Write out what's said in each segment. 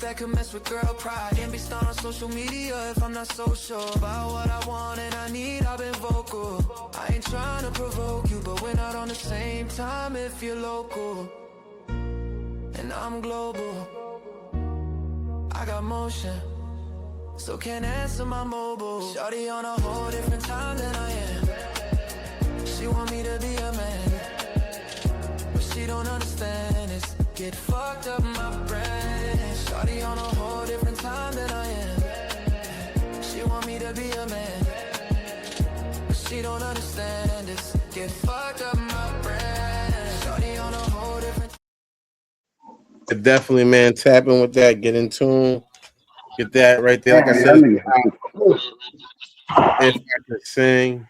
that could mess with girl pride. Can't be stoned on social media if I'm not so sure about what I want and I need. I've been vocal. I ain't trying to provoke you, but we're not on the same time if you're local. And I'm global. I got motion, so can't answer my mobile. Shawty on a whole different time than I am. She want me to be a man, but she don't understand. It's get fucked up my brain. Shawty on a whole different time than I am. She want me to be a man, but she don't understand. It's get fucked up my brain. Shawty on a whole different. Definitely, man. Tapping with that, get in tune, get that right there. Like I Man, said, that nigga sound close. if I could sing,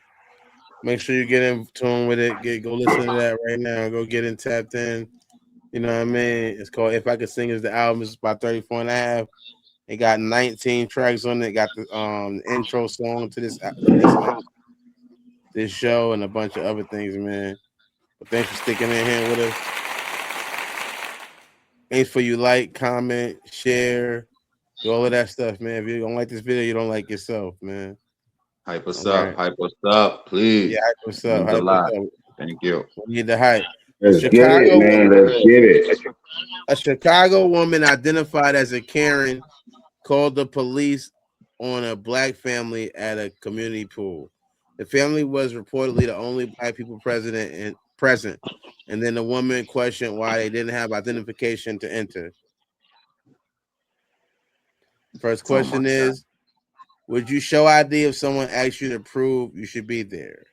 make sure you get in tune with it. Go listen to that right now. Go get in tapped in. You know what I mean? It's called If I Could Sing. Is the album. It's about 34 and a half. It got 19 tracks on it. Got the intro song to this show and a bunch of other things, man. But thanks for sticking in here with us. Thanks for you like, comment, share, do all of that stuff, man. If you don't like this video, you don't like yourself, man. Hype us All up. right. Hype us up, please. Yeah, hype us up. Means a Hype us lot. up. Thank you. We need the hype. Let's get it, man. Let's get it. A Chicago woman identified as a Karen called the police on a black family at a community pool. The family was reportedly the only black people present, and then the woman questioned why they didn't have identification to enter. First question is, would you show ID if someone asks you to prove you should be there?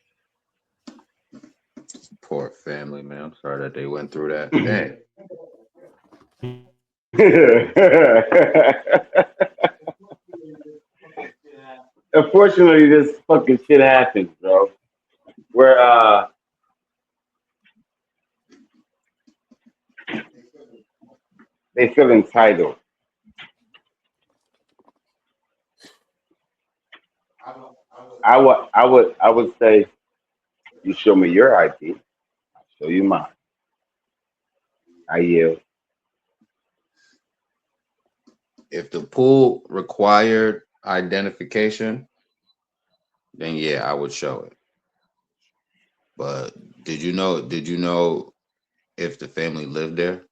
Poor family, man. I'm sorry that they went through that. Dang. Unfortunately, this fucking shit happens, bro. Where they feel entitled. I would say, you show me your ID, I'll show you mine. I yield. If the pool required identification, then yeah, I would show it. But did you know if the family lived there?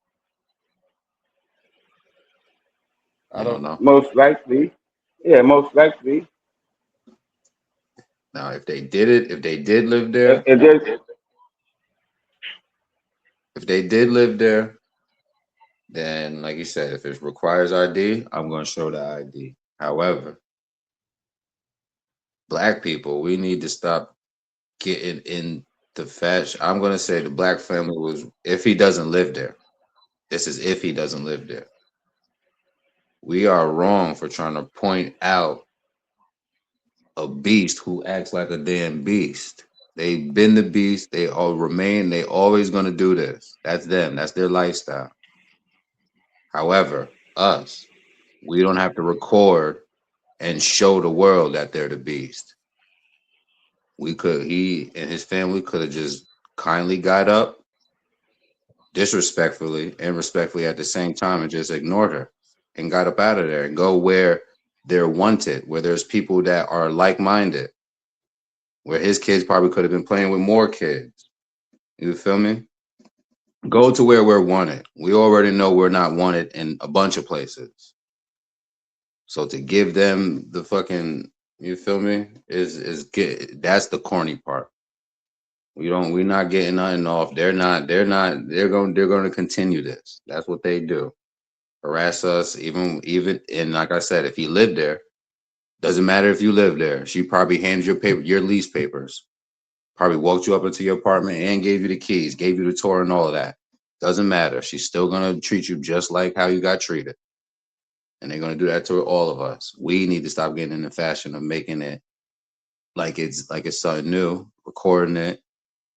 I don't know. Most likely. Yeah, most likely. Now, if they did live there, if they did live there, then like you said, if it requires ID, I'm going to show the ID. However, black people, we need to stop getting in the fashion. I'm going to say the black family was, if he doesn't live there. This is if he doesn't live there. We are wrong for trying to point out a beast who acts like a damn beast. They've been the beast. They all remain. They always going to do this. That's them. That's their lifestyle. However, us, we don't have to record and show the world that they're the beast. He and his family could have just kindly got up, disrespectfully and respectfully at the same time, and just ignored her and got up out of there and go where they're wanted, where there's people that are like-minded, where his kids probably could have been playing with more kids. You feel me? Go to where we're wanted. We already know we're not wanted in a bunch of places. So to give them the fucking, you feel me, that's the corny part. We're not getting nothing off. They're going to continue this. That's what they do. Harass us, even, and like I said, if he lived there, doesn't matter if you live there. She probably hands your lease papers, probably walked you up into your apartment and gave you the keys, gave you the tour and all of that. Doesn't matter. She's still going to treat you just like how you got treated. And they're going to do that to all of us. We need to stop getting in the fashion of making it like it's something new, recording it,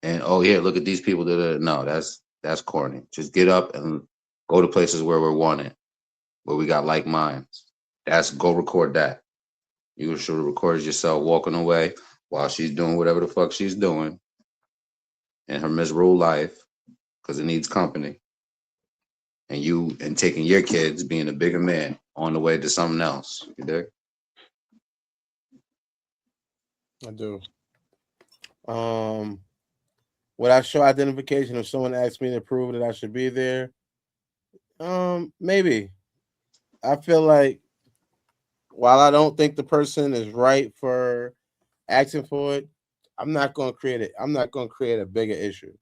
and oh yeah, look at these people. No, that's corny. Just get up and go to places where we're wanted, where we got like minds. Go record that. You should have recorded yourself walking away while she's doing whatever the fuck she's doing in her miserable life, because it needs company. and taking your kids, being a bigger man on the way to something else. You dig? I do. Would I show identification if someone asked me to prove that I should be there? Maybe. I feel like while I don't think the person is right for asking for it, I'm not going to create it. I'm not going to create a bigger issue.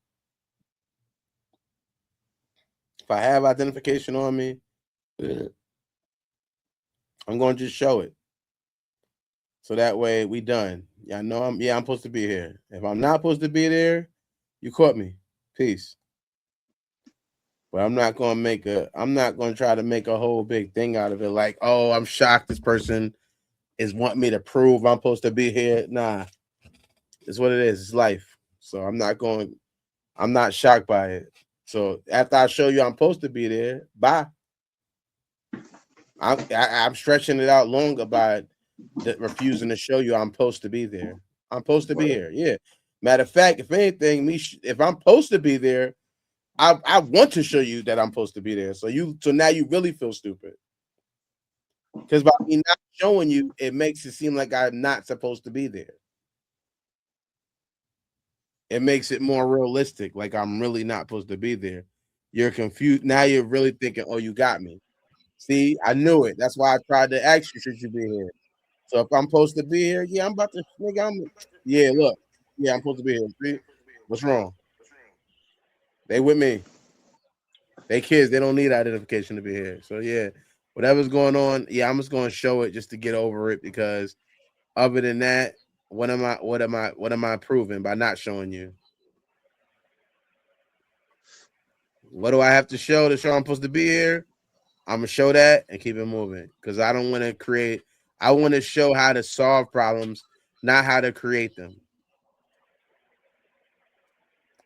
If I have identification on me, I'm going to just show it. So that way we done. Yeah, I know I'm supposed to be here. If I'm not supposed to be there, you caught me. Peace. But I'm not going to try to make a whole big thing out of it. Like, oh, I'm shocked this person is wanting me to prove I'm supposed to be here. Nah, it's what it is. It's life. So I'm not shocked by it. So after I show you I'm supposed to be there, bye. I'm stretching it out longer by refusing to show you I'm supposed to be there. I'm supposed to be here. Yeah. Matter of fact, if anything, if I'm supposed to be there, I want to show you that I'm supposed to be there. So now you really feel stupid. Because by me not showing you, it makes it seem like I'm not supposed to be there. It makes it more realistic, like I'm really not supposed to be there. You're confused. Now you're really thinking, oh, you got me. See, I knew it. That's why I tried to ask you, should you be here? So if I'm supposed to be here, yeah, I'm about to yeah, look. Yeah, I'm supposed to be here. See? What's wrong? They with me. They kids, they don't need identification to be here. So yeah, whatever's going on, yeah, I'm just gonna show it just to get over it, because other than that, what am I proving by not showing you? What do I have to show I'm supposed to be here? I'm gonna show that and keep it moving, because I don't want to create. I want to show how to solve problems, not how to create them.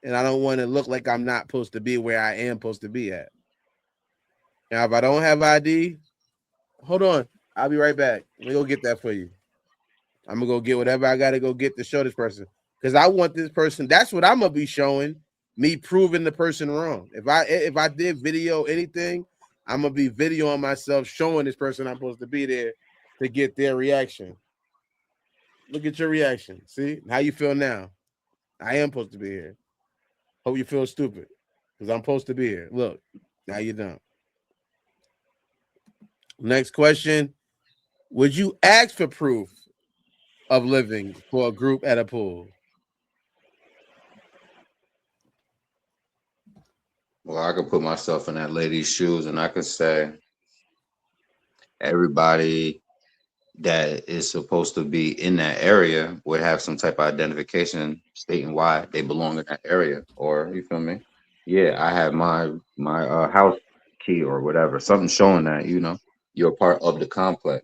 And I don't want to look like I'm not supposed to be where I am supposed to be at. Now, if I don't have ID, hold on. I'll be right back. Let me go get that for you. I'm gonna go get whatever I gotta go get to show this person, because I want this person. That's what I'm gonna be showing. Me proving the person wrong. If I did video anything, I'm gonna be videoing myself showing this person I'm supposed to be there to get their reaction. Look at your reaction. See how you feel now. I am supposed to be here. Hope you feel stupid, because I'm supposed to be here. Look, now you're done. Next question. Would you ask for proof of living for a group at a pool? Well, I could put myself in that lady's shoes and I could say everybody that is supposed to be in that area would have some type of identification stating why they belong in that area. Or you feel me? Yeah, I have my house key or whatever, something showing that you're part of the complex.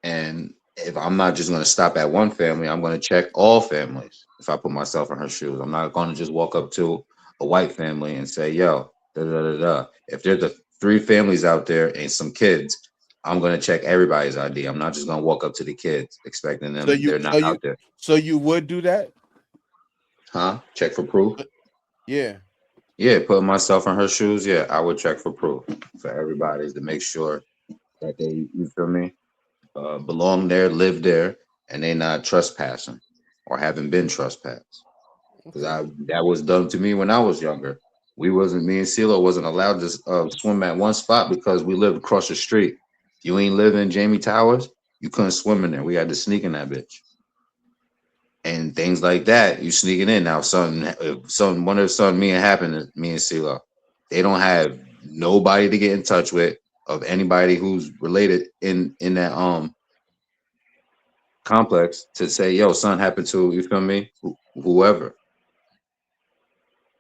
And if I'm not just going to stop at one family, I'm going to check all families. If I put myself in her shoes, I'm not going to just walk up to a white family and say, "Yo, da da da da." If there's the 3 families out there and some kids, I'm going to check everybody's ID. I'm not just going to walk up to the kids expecting them they're not out there. So you would do that? Huh? Check for proof? Yeah. Yeah, putting myself in her shoes, yeah, I would check for proof for everybody to make sure that they, you feel me, belong there, live there, and they not trespassing or haven't been trespassed. Because that was done to me when I was younger. Me and CeeLo wasn't allowed to swim at one spot because we lived across the street. You ain't live in Jamie Towers, you couldn't swim in there. We had to sneak in that bitch. And things like that, you sneaking in. Now, one of the something happened to me and CeeLo. They don't have nobody to get in touch with of anybody who's related in that complex to say, "Yo, something happened to," you feel me, whoever.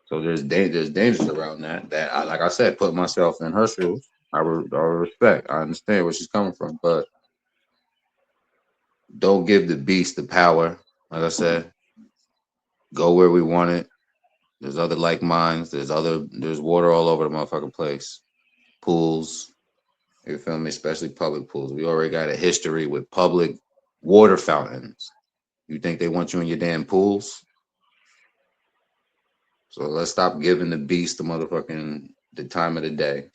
So there's dangers around that. That I, like I said, put myself in her shoes. I respect. I understand where she's coming from, but don't give the beast the power. Like I said, go where we want it. There's other like minds. There's water all over the motherfucking place. Pools. You feel me? Especially public pools. We already got a history with public water fountains. You think they want you in your damn pools? So let's stop giving the beast the motherfucking the time of the day.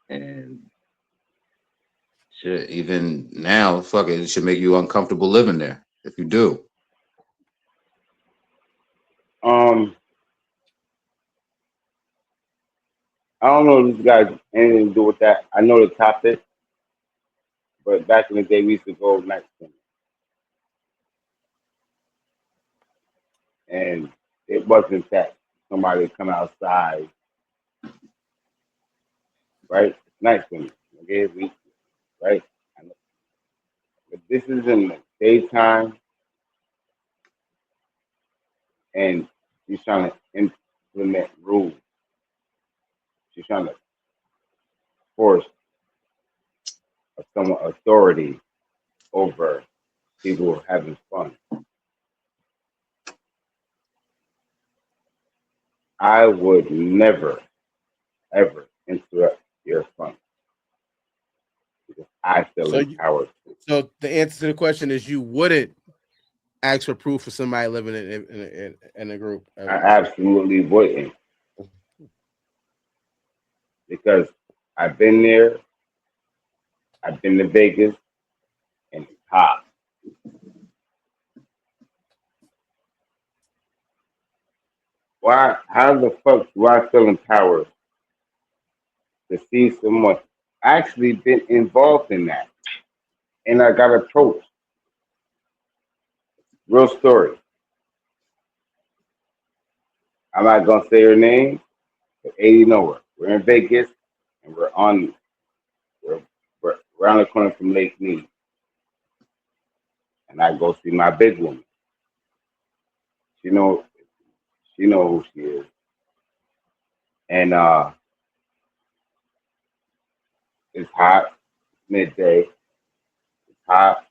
And shit, even now, fuck it should make you uncomfortable living there if you do. I don't know if this guy has anything to do with that. I know the topic, but back in the day we used to go night swimming. And it wasn't that somebody would come outside, right? Night swimming. Okay, right? But this is in the daytime and she's trying to implement rules. She's trying to force some authority over people who are having fun. I would never, ever interrupt your fun because I feel So empowered. So the answer to the question is you wouldn't ask for proof for somebody living in a group. I absolutely wouldn't because I've been there. I've been to Vegas and it's hot. Why? How the fuck do I feel empowered to see someone actually been involved in that? And I got approached. Real story. I'm not gonna say her name, but 80 know her. We're in Vegas and we're around the corner from Lake Mead. And I go see my big woman. She know who she is. And it's hot, midday, it's hot,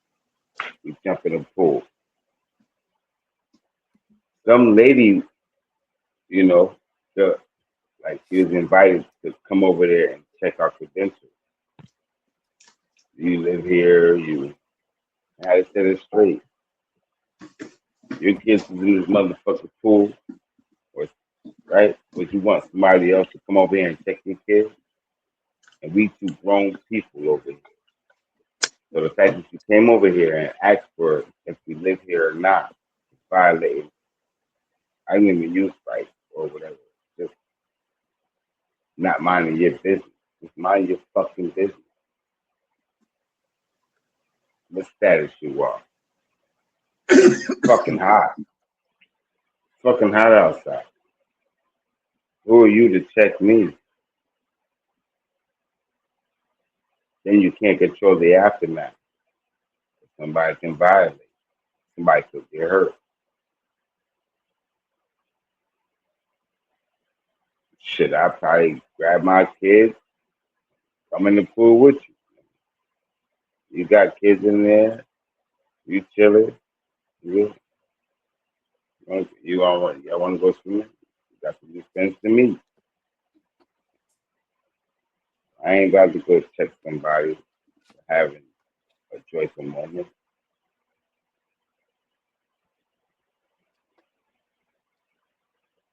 we jump in the pool. Some lady, she was invited to come over there and check our credentials. You live here, I had to set it straight. Your kids is in this motherfucking pool, right? But you want somebody else to come over here and check your kids? And we two grown people over here. So the fact that you came over here and asked for if we live here or not, violated. I didn't even use rights or whatever. Just not minding your business. Just mind your fucking business. What status you are? Fucking hot. Fucking hot outside. Who are you to check me? Then you can't control the aftermath. Somebody can violate. Somebody could get hurt. Shit, I probably grab my kids, come in the pool with you. You got kids in there, you chilling, you want to go swimming? You got some expense to me. I ain't got to go check somebody for having a joyful moment.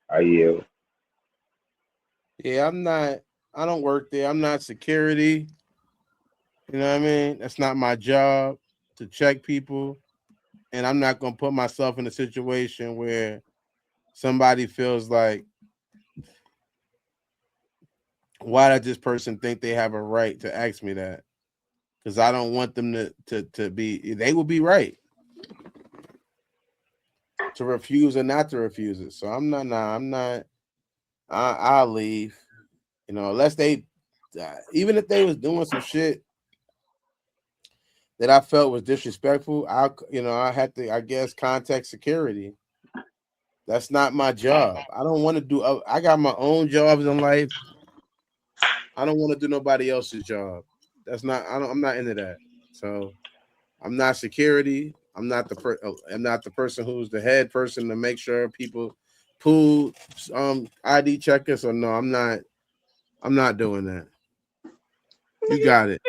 I yield. Yeah, I don't work there. I'm not security. You know what I mean? That's not my job to check people. And I'm not going to put myself in a situation where somebody feels like, why does this person think they have a right to ask me that? Because I don't want them to be, they will be right to refuse or not to refuse it. So I'll leave, unless they, even if they was doing some shit that I felt was disrespectful, I had to, I guess, contact security. That's not my job. I don't want to do, I got my own jobs in life. I don't want to do nobody else's job. That's not, I'm not into that. So I'm not security. I'm not the person who's the head person to make sure people pool ID checkers. So no, I'm not doing that. You got it.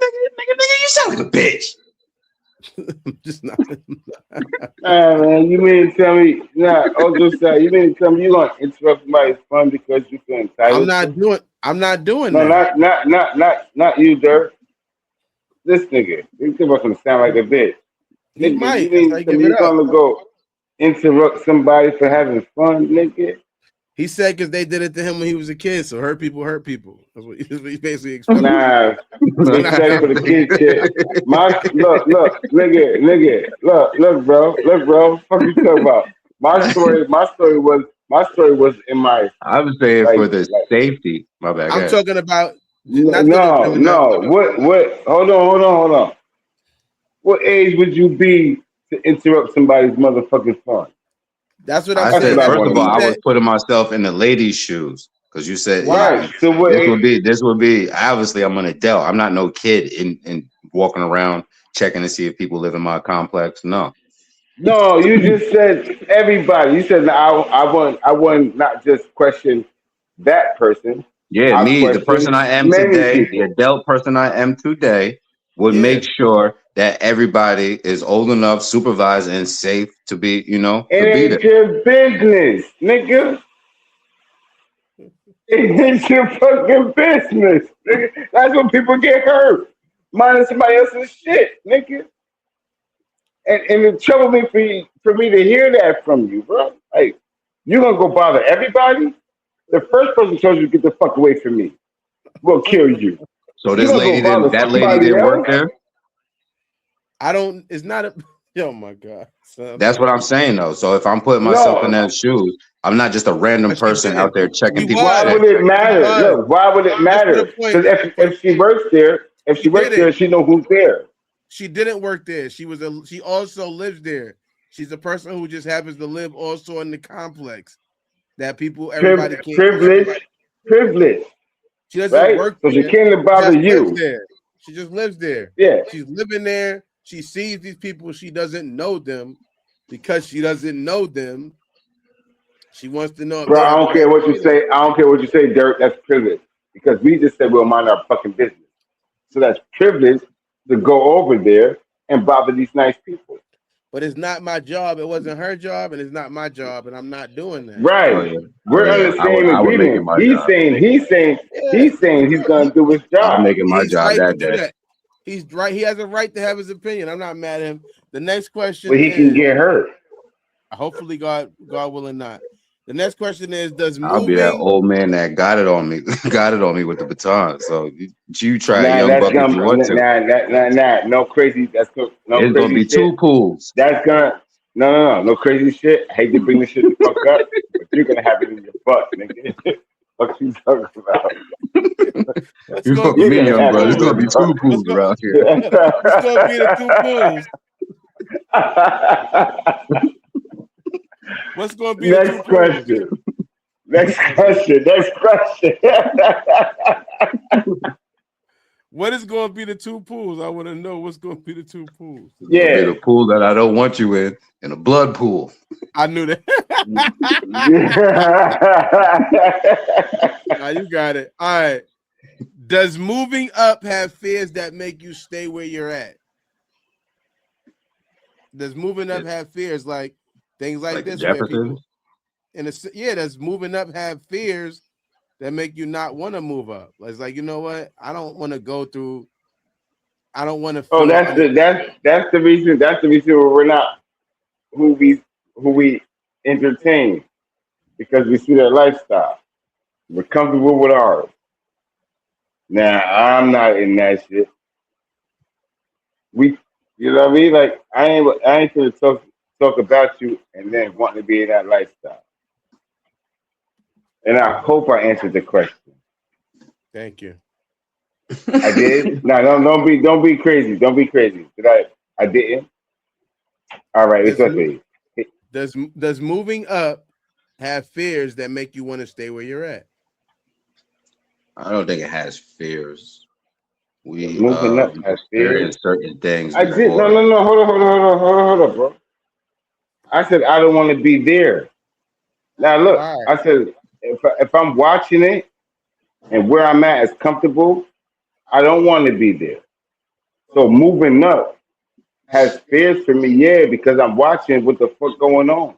Nigga, you sound like a bitch. Just not. Man, you mean to tell me? Nah, also say you mean to tell me you gonna interrupt somebody's fun because you feel entitled? I'm not doing No, that. not you, Dirk. This nigga. This nigga gonna sound like a bitch. He Nigga, might. you mean That's how to you tell give me it you up. gonna go interrupt somebody for having fun, nigga? He said because they did it to him when he was a kid. So hurt people hurt people. That's what he basically exposed. Nah, So not except for the him. kid shit. Look, nigga, look, bro. Fuck you talking about? My story was in my I was saying like. for the safety. My bad. Go I'm ahead. talking about not the No. What? Hold on. What age would you be to interrupt somebody's motherfucking fun? That's what I'm I That's saying. what said, I That's first want what of to all, he I know. was said. putting myself in the lady's shoes because you said Why? So what age? this would be obviously I'm an adult. I'm not no kid in walking around checking to see if people live in my complex. No. No, you just said everybody. You said I want not just question that person. Yeah, I me, the person question I am many today, the people. adult person I am today, would Yeah. make sure that everybody is old enough, supervised, and safe to be, It to be there. ain't your business, nigga. It ain't your fucking business, nigga. That's when people get hurt. Minding somebody else's shit, nigga. And it troubled me for me to hear that from you, bro. Like, you gonna go bother everybody? The first person told you to get the fuck away from me. We'll kill you. So You gonna go bother that lady somebody didn't work else? there. I don't. It's not a. Oh my god. Son. That's what I'm saying though. So if I'm putting myself in No. that shoes, I'm not just a random But she person out didn't. there checking She people's Why was. shit. would it She matter? was. Look, why would it Just for the matter? point. Because if she works there, She did it. she know who's there. She didn't work there. She also lives there. She's a person who just happens to live also in the complex that everybody can't. Privilege, She doesn't right? work So she there. came to She bother just lives you. there. She just lives there. Yeah. She's living there. She sees these people. She doesn't know them. Because she doesn't know them, she wants to know if Bro, they I have the don't care right what you opinion. say. I don't care what you say, Dirk. That's privilege. Because we just said we'll mind our fucking business. So that's privilege to go over there and bother these nice people. But it's not my job. It wasn't her job, and it's not my job, and I'm not doing that. Oh Right. yeah, oh We're on yeah. the same I would make it agreement. my job. Yeah, He's gonna do his I would job. make it my he's job right to that do day. that. He's right. He has a right to have his opinion. I'm not mad at him. The next question But he can is, get hurt. hopefully, God willing, not. The next question is, does I'll be that moving? old man that got it on me, got it on me with the baton. So you try a Nah, young buck if you want to. no crazy. No It's gonna crazy be shit. two pools. That's gonna no crazy shit. I hate to bring this shit the fuck up, but you're gonna have it in your butt, nigga. What you talking about? What's You going know to be You're the me, gonna two young have it brother. It's in pools? gonna your be two pools around here. What's going to be the two pools? What's going to be the two Next pools? question. Next question. What is going to be the two pools? I want to know what's going to be the two pools. It's gonna be Yeah. the pool that I don't want you in, and a blood pool. I knew that. Nah, you got it. All right. Does moving up have fears that make you stay where you're at? Does moving up have fears like things like the this where people Jeffersons. does moving up have fears that make you not want to move up? It's like, you know what? I don't want to go through. I don't want to Oh, feel. that's the reason. That's the reason why we're not who we entertain, because we see their lifestyle. We're comfortable with ours. Now I'm not in that shit. You know what I mean? Like I ain't gonna talk about you and then wanting to be in that lifestyle. And I hope I answered the question. Thank you. I did. No, don't be crazy. Don't be crazy. I didn't. All right, it's okay. Does moving up have fears that make you want to stay where you're at? I don't think it has fears. We Moving up has fears. experienced certain things I did. before. No. Hold on, bro. I said I don't want to be there. Now look, Why? I said if I'm watching it and where I'm at is comfortable, I don't want to be there. So moving up has fears for me, yeah, because I'm watching what the fuck going on.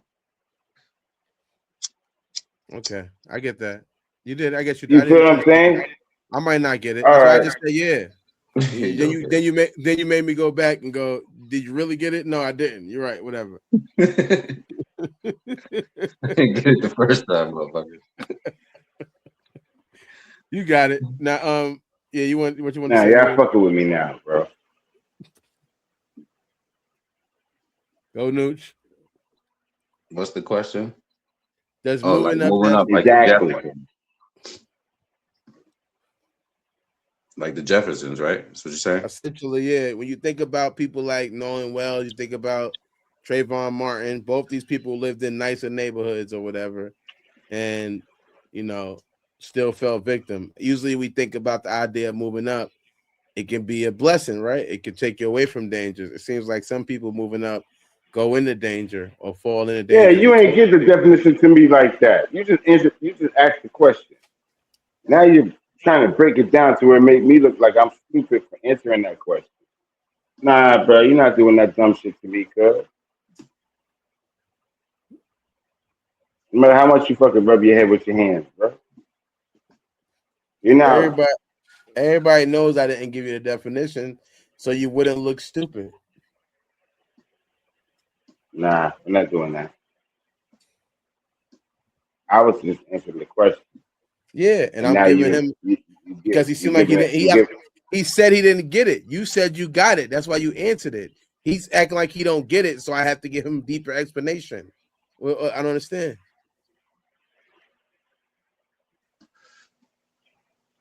Okay, I get that. You did. I guess you. You I feel didn't. what I'm saying? I might not get it. All That's why I right. just say yeah. Then you made me go back and go. Did you really get it? No, I didn't. You're right. Whatever. Get it the first time, motherfucker. You got it. Now, yeah, you want what you want to Now, say? y'all fucking with me now, bro. Go Nooch. What's the question? Does Oh, like moving up moving have up like Exactly. the Jeffersons. Like the Jeffersons, right? That's what you're saying? essentially, yeah. When you think about people like Nolan Wells, you think about Trayvon Martin. Both these people lived in nicer neighborhoods or whatever, and you know, still fell victim. Usually, we think about the idea of moving up. It can be a blessing, right? It can take you away from dangers. It seems like some people moving up go into danger or fall into Yeah, danger. you ain't give the definition to me like that. You just asked the question. Now you're trying to break it down to where it made me look like I'm stupid for answering that question. Nah, bro, you're not doing that dumb shit to me, cuz. No matter how much you fucking rub your head with your hands, bro. You're not. Everybody knows I didn't give you the definition, so you wouldn't look stupid. Nah, I'm not doing that. I was just answering the question. Yeah, and I'm now giving him you because he seemed like he didn't. He said he didn't get it. You said you got it. That's why you answered it. He's acting like he don't get it, so I have to give him a deeper explanation. Well, I don't understand.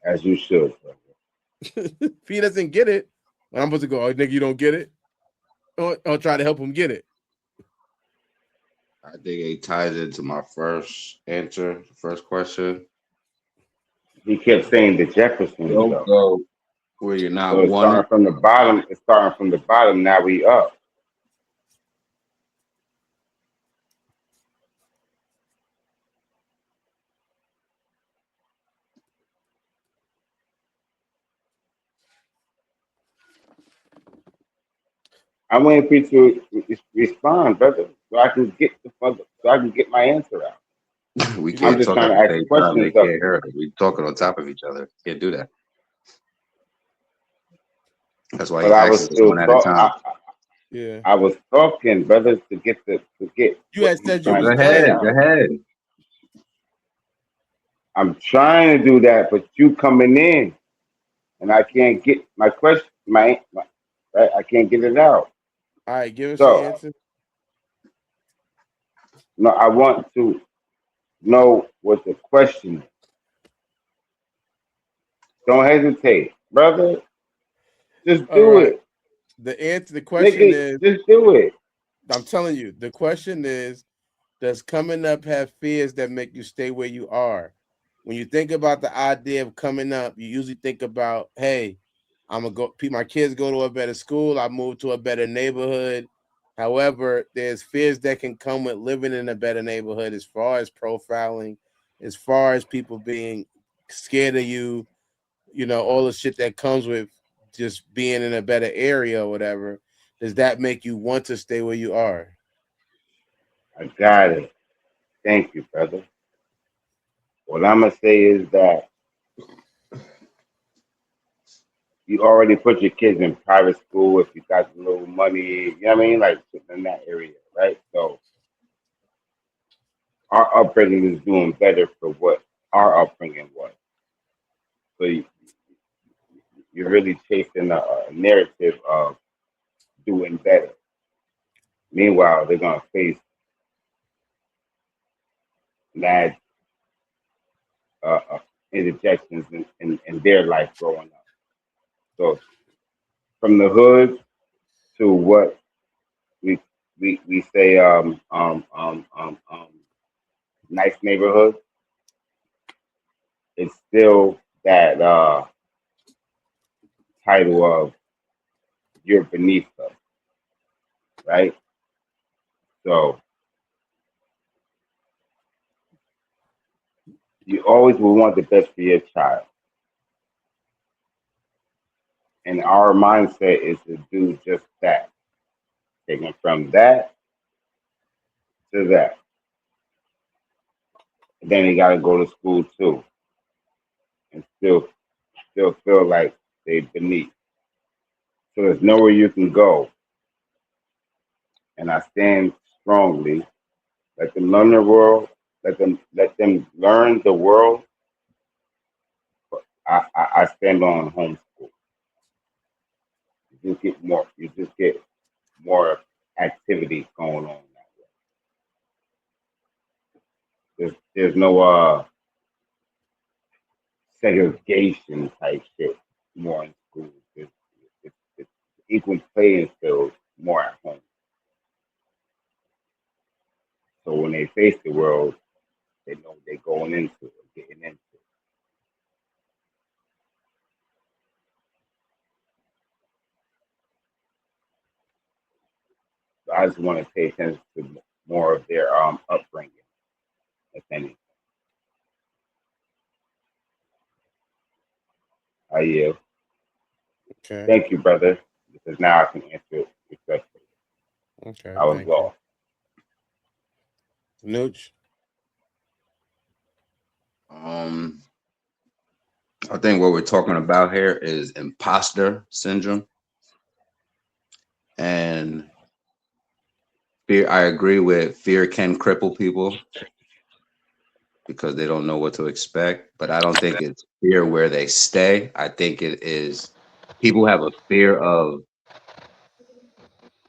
As you should, bro. If he doesn't get it, I'm supposed to go, oh, nigga, you don't get it? I'll try to help him get it. I think it ties into my first answer, first question. He kept saying the Jeffersons, Don't though. go where you're not So it's wanted. starting from the bottom. It's starting from the bottom. Now we up. I'm waiting for you to respond, brother, so I can get my answer out. We I'm can't just talk trying at to the ask same time. questions They of can't you. hear it. We talking on top of each other. Can't do that. That's why But he's I was asking us still one at a time. Yeah. I was talking, brother, to get You what had he's said you Oh, trying was go to get ahead. done. out. Go ahead. I'm trying to do that, but you coming in, and I can't get my question, my right. I can't get it out. All right, give us your So answer. no, I want to know what the question is. Don't hesitate, brother. Just All do right. it, The question nigga. is, Just do it. I'm telling you, the question is, does coming up have fears that make you stay where you are? When you think about the idea of coming up, you usually think about, hey, I'm gonna go. My kids go to a better school. I move to a better neighborhood. However, there's fears that can come with living in a better neighborhood, as far as profiling, as far as people being scared of you. You know, all the shit that comes with just being in a better area or whatever. Does that make you want to stay where you are? I got it. Thank you, brother. What I'm gonna say is that you already put your kids in private school if you got a little money. You know what I mean? Like in that area, right? So our upbringing is doing better for what our upbringing was. So you're really chasing a narrative of doing better. Meanwhile, they're gonna face mad interjections in their life growing up. So from the hood to what we we say nice neighborhood, it's still that title of you're beneath us, right? So you always will want the best for your child. And our mindset is to do just that. taking from that to that. And then they gotta go to school too, and still feel like they beneath. So there's nowhere you can go. And I stand strongly. Let them learn the world. Let them learn the world. I stand on homeschool. You just get more activity going on that way. There's no segregation type shit more in schools. It's equal playing field more at home. So when they face the world, they know what they're going into it, getting into it. So I just want to pay attention to more of their upbringing, if anything. I yield. Okay. Thank you, brother, because now I can answer it respectfully. Okay. I was Thank lost. you. Nooch. I think what we're talking about here is imposter syndrome. And fear, I agree with fear can cripple people because they don't know what to expect. But I don't think it's fear where they stay. I think it is people have a fear of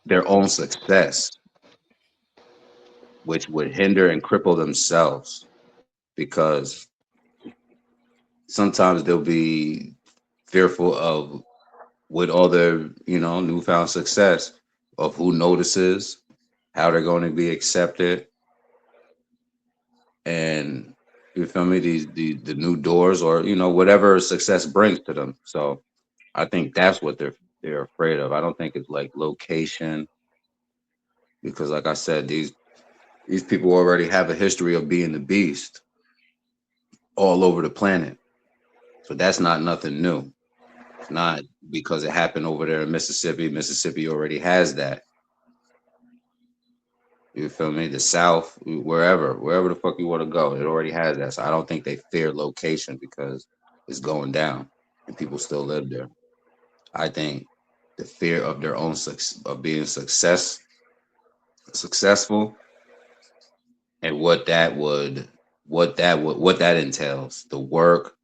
their own success, which would hinder and cripple themselves because sometimes they'll be fearful of with all their, newfound success of who notices, how they're going to be accepted, and you feel me, the new doors or whatever success brings to them. So I think that's what they're afraid of. I don't think it's like location, because like I said, these people already have a history of being the beast all over the planet. So that's not nothing new. It's not because it happened over there in Mississippi. Mississippi already has that. You feel me? The South, wherever the fuck you want to go, it already has that. So I don't think they fear location because it's going down and people still live there. I think the fear of their own of being successful, and what that entails, the work.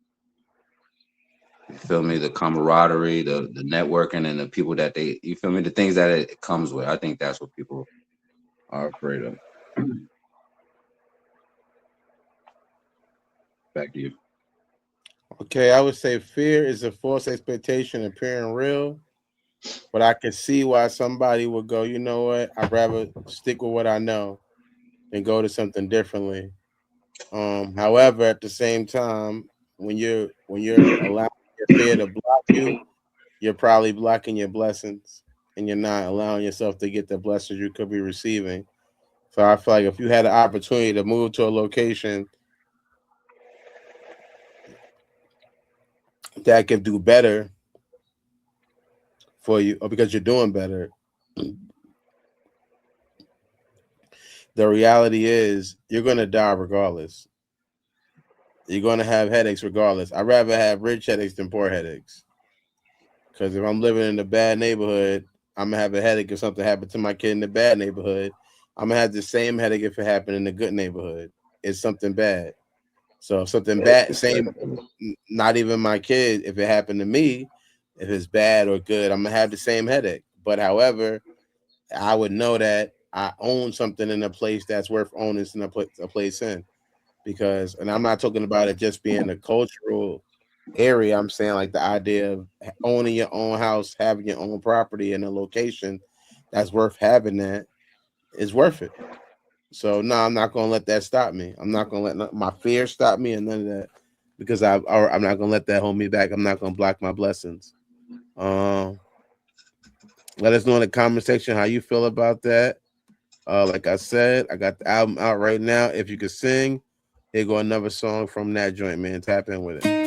You feel me? The camaraderie, the networking, and the people that you feel me? The things that it comes with. I think that's what people are afraid of. Back to you. Okay, I would say fear is a false expectation appearing real, but I can see why somebody would go, you know what? I'd rather stick with what I know than go to something differently. However, at the same time, when you're allowing your fear to block you, you're probably blocking your blessings, and you're not allowing yourself to get the blessings you could be receiving. So I feel like if you had an opportunity to move to a location that could do better for you, or because you're doing better, the reality is you're going to die regardless. You're going to have headaches regardless. I'd rather have rich headaches than poor headaches. Because if I'm living in a bad neighborhood, I'm going to have a headache if something happened to my kid in the bad neighborhood. I'm going to have the same headache if it happened in the good neighborhood. It's something bad. So if something bad, same, not even my kid, if it happened to me, if it's bad or good, I'm going to have the same headache. But however, I would know that I own something in a place that's worth owning in a place in. Because, and I'm not talking about it just being a cultural area. I'm saying like the idea of owning your own house, having your own property in a location that's worth having, that is worth it. So no, I'm not gonna let that stop me. I'm not gonna let my fear stop me and none of that, because I'm not gonna let that hold me back. I'm not gonna block my blessings. Let us know in the comment section how you feel about that. Like I said, I got the album out right now. If you could sing, here go another song from that joint, man. Tap in with it.